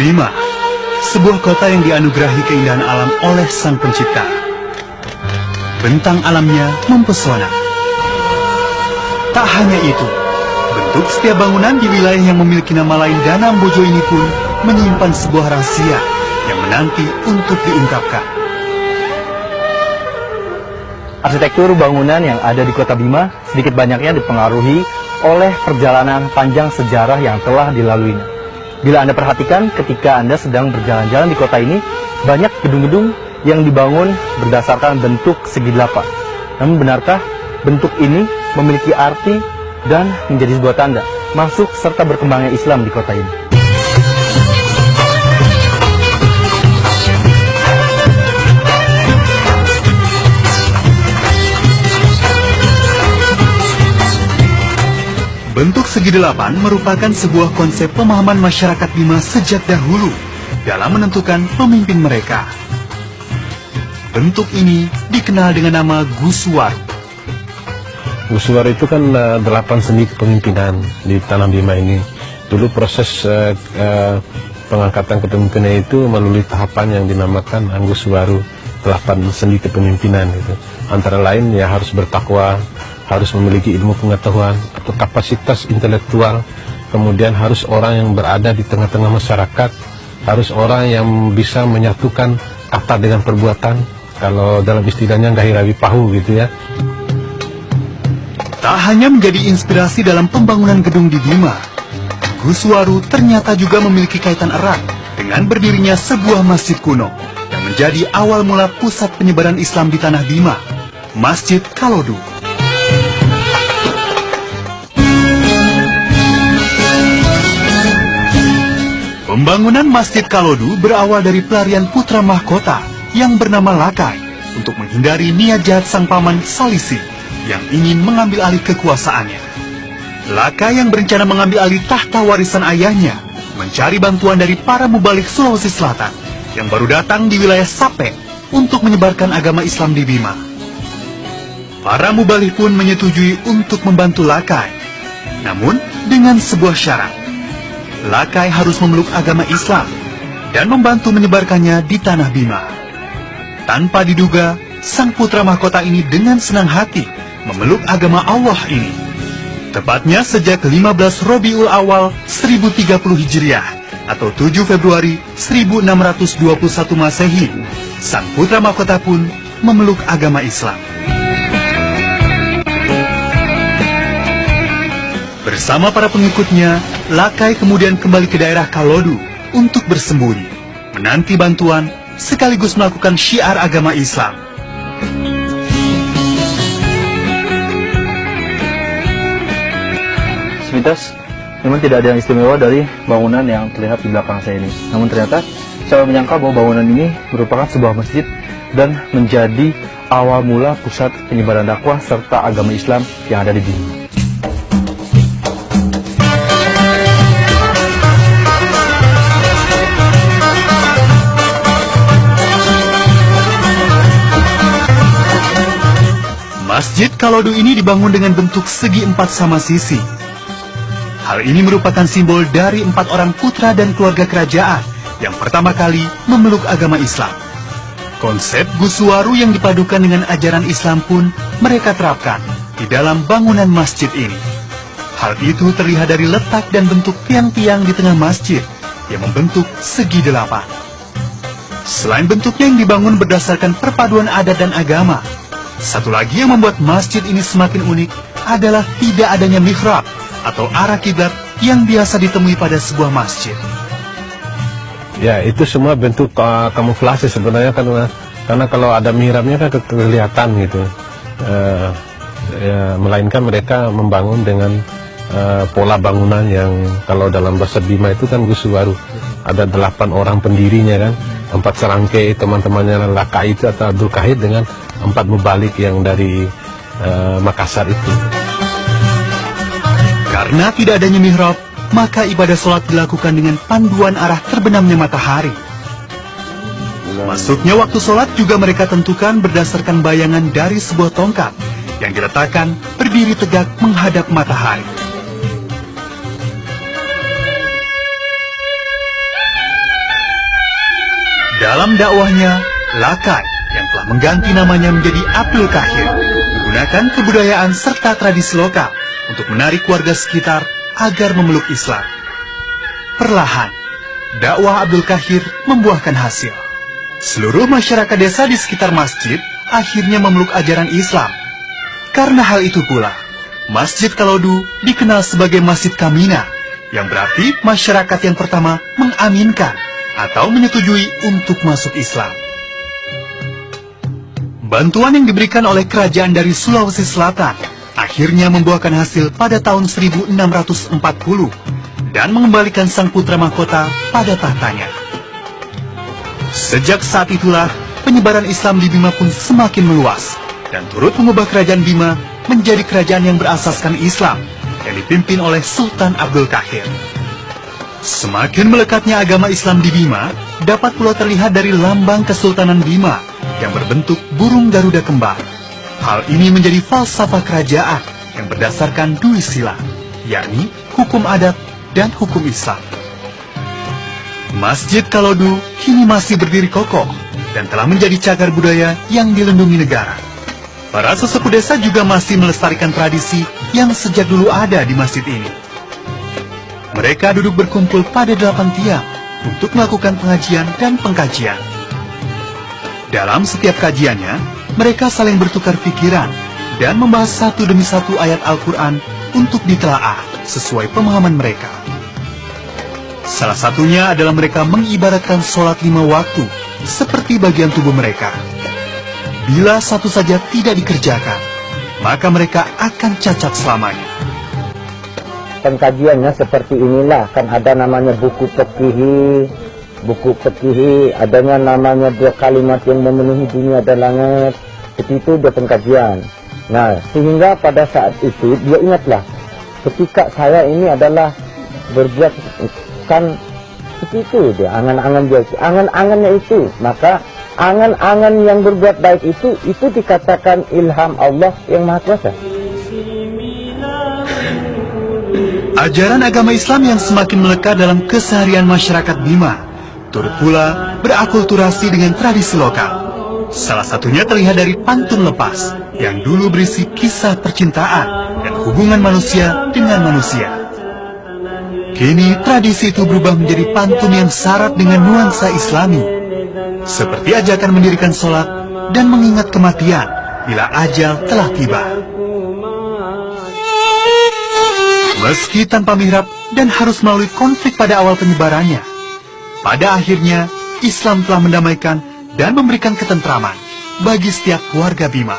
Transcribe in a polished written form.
Bima, sebuah kota yang dianugerahi keindahan alam oleh Sang Pencipta. Bentang alamnya mempesona. Tak hanya itu, bentuk setiap bangunan di wilayah yang memiliki nama lain Danau Bojo ini pun menyimpan sebuah rahasia yang menanti untuk diungkapkan. Arsitektur bangunan yang ada di kota Bima sedikit banyaknya dipengaruhi oleh perjalanan panjang sejarah yang telah dilaluinya. Bila Anda perhatikan ketika Anda sedang berjalan-jalan di kota ini, banyak gedung-gedung yang dibangun berdasarkan bentuk segi delapan. Namun benarkah bentuk ini memiliki arti dan menjadi sebuah tanda masuk serta berkembangnya Islam di kota ini? Bentuk segi delapan merupakan sebuah konsep pemahaman masyarakat Bima sejak dahulu dalam menentukan pemimpin mereka. Bentuk ini dikenal dengan nama Guswaru. Guswaru itu kan 8 sendi kepemimpinan di tanah Bima ini. Dulu proses pengangkatan kepemimpinan itu melalui tahapan yang dinamakan Guswaru, 8 sendi kepemimpinan itu. Antara lain ya harus bertakwa, harus memiliki ilmu pengetahuan atau kapasitas intelektual, kemudian harus orang yang berada di tengah-tengah masyarakat, harus orang yang bisa menyatukan kata dengan perbuatan, kalau dalam istilahnya gahirawi pahu gitu ya. Tak hanya menjadi inspirasi dalam pembangunan gedung di Bima, Guswaru ternyata juga memiliki kaitan erat dengan berdirinya sebuah masjid kuno yang menjadi awal mula pusat penyebaran Islam di tanah Bima, Masjid Kalodu. Pembangunan Masjid Kalodu berawal dari pelarian putra mahkota yang bernama Lakai untuk menghindari niat jahat sang paman Salisi yang ingin mengambil alih kekuasaannya. Lakai yang berencana mengambil alih tahta warisan ayahnya mencari bantuan dari para mubalik Sulawesi Selatan yang baru datang di wilayah Sape untuk menyebarkan agama Islam di Bima. Para mubalik pun menyetujui untuk membantu Lakai, namun dengan sebuah syarat. Lakai harus memeluk agama Islam dan membantu menyebarkannya di tanah Bima. Tanpa diduga, sang putra mahkota ini dengan senang hati memeluk agama Allah ini. Tepatnya sejak 15 Robiul Awal 1030 Hijriah atau 7 Februari 1621 Masehi, sang putra mahkota pun memeluk agama Islam. Bersama para pengikutnya, Lakai kemudian kembali ke daerah Kalodu untuk bersembunyi, menanti bantuan sekaligus melakukan syiar agama Islam. Semintas, memang tidak ada yang istimewa dari bangunan yang terlihat di belakang saya ini. Namun ternyata, saya menyangka bahwa bangunan ini merupakan sebuah masjid dan menjadi awal mula pusat penyebaran dakwah serta agama Islam yang ada di Bima. Masjid Kalodu ini dibangun dengan bentuk segi 4 sama sisi. Hal ini merupakan simbol dari 4 orang putra dan keluarga kerajaan yang pertama kali memeluk agama Islam. Konsep Guswaru yang dipadukan dengan ajaran Islam pun mereka terapkan di dalam bangunan masjid ini. Hal itu terlihat dari letak dan bentuk tiang-tiang di tengah masjid yang membentuk segi 8. Selain bentuknya yang dibangun berdasarkan perpaduan adat dan agama, satu lagi yang membuat masjid ini semakin unik adalah tidak adanya mihrab atau arah kiblat yang biasa ditemui pada sebuah masjid. Ya, itu semua bentuk kamuflase sebenarnya, karena kalau ada mihrabnya kan kelihatan gitu. Melainkan mereka membangun dengan pola bangunan yang kalau dalam bahasa Bima itu kan Guswaru. Ada 8 orang pendirinya kan, 4 serangkai teman-temannya Lakai itu atau Abdul Kahid dengan 4 mubalik yang dari Makassar itu. Karena tidak adanya mihrab, maka ibadah sholat dilakukan dengan panduan arah terbenamnya matahari. Masuknya waktu sholat juga mereka tentukan berdasarkan bayangan dari sebuah tongkat yang diletakkan berdiri tegak menghadap matahari. Dalam dakwahnya, Lakai yang telah mengganti namanya menjadi Abdul Qahir menggunakan kebudayaan serta tradisi lokal untuk menarik warga sekitar agar memeluk Islam. Perlahan, dakwah Abdul Qahir membuahkan hasil. Seluruh masyarakat desa di sekitar masjid akhirnya memeluk ajaran Islam. Karena hal itu pula, Masjid Kalodu dikenal sebagai Masjid Kamina, yang berarti masyarakat yang pertama mengaminkan atau menyetujui untuk masuk Islam. Bantuan yang diberikan oleh kerajaan dari Sulawesi Selatan akhirnya membuahkan hasil pada tahun 1640 dan mengembalikan sang putra mahkota pada tahtanya. Sejak saat itulah penyebaran Islam di Bima pun semakin meluas dan turut mengubah kerajaan Bima menjadi kerajaan yang berasaskan Islam yang dipimpin oleh Sultan Abdul Qahir. Semakin melekatnya agama Islam di Bima dapat pula terlihat dari lambang Kesultanan Bima yang berbentuk burung Garuda kembar. Hal ini menjadi falsafah kerajaan yang berdasarkan dui sila, yakni hukum adat dan hukum Islam. Masjid Kalodu kini masih berdiri kokoh dan telah menjadi cagar budaya yang dilindungi negara. Para sesepuh desa juga masih melestarikan tradisi yang sejak dulu ada di masjid ini. Mereka duduk berkumpul pada 8 tiang untuk melakukan pengajian dan pengkajian. Dalam setiap kajiannya, mereka saling bertukar pikiran dan membahas satu demi satu ayat Al-Quran untuk ditelaah sesuai pemahaman mereka. Salah satunya adalah mereka mengibaratkan sholat 5 waktu seperti bagian tubuh mereka. Bila satu saja tidak dikerjakan, maka mereka akan cacat selamanya. Pengkajiannya seperti inilah, kan ada namanya buku pekihi, adanya namanya 2 kalimat yang memenuhi dunia dan langit, itu dia pengkajian. Nah, sehingga pada saat itu dia ingatlah, ketika saya ini adalah berbuat kan seperti itu dia, angan-angan dia, angan-angannya itu, maka angan-angan yang berbuat baik itu dikatakan ilham Allah yang Maha Kuasa. Ajaran agama Islam yang semakin melekat dalam keseharian masyarakat Bima turut pula berakulturasi dengan tradisi lokal. Salah satunya terlihat dari pantun lepas yang dulu berisi kisah percintaan dan hubungan manusia dengan manusia. Kini tradisi itu berubah menjadi pantun yang syarat dengan nuansa Islami, seperti ajakan mendirikan sholat dan mengingat kematian bila ajal telah tiba. Meski tanpa mihrab dan harus melalui konflik pada awal penyebarannya, pada akhirnya Islam telah mendamaikan dan memberikan ketentraman bagi setiap warga Bima.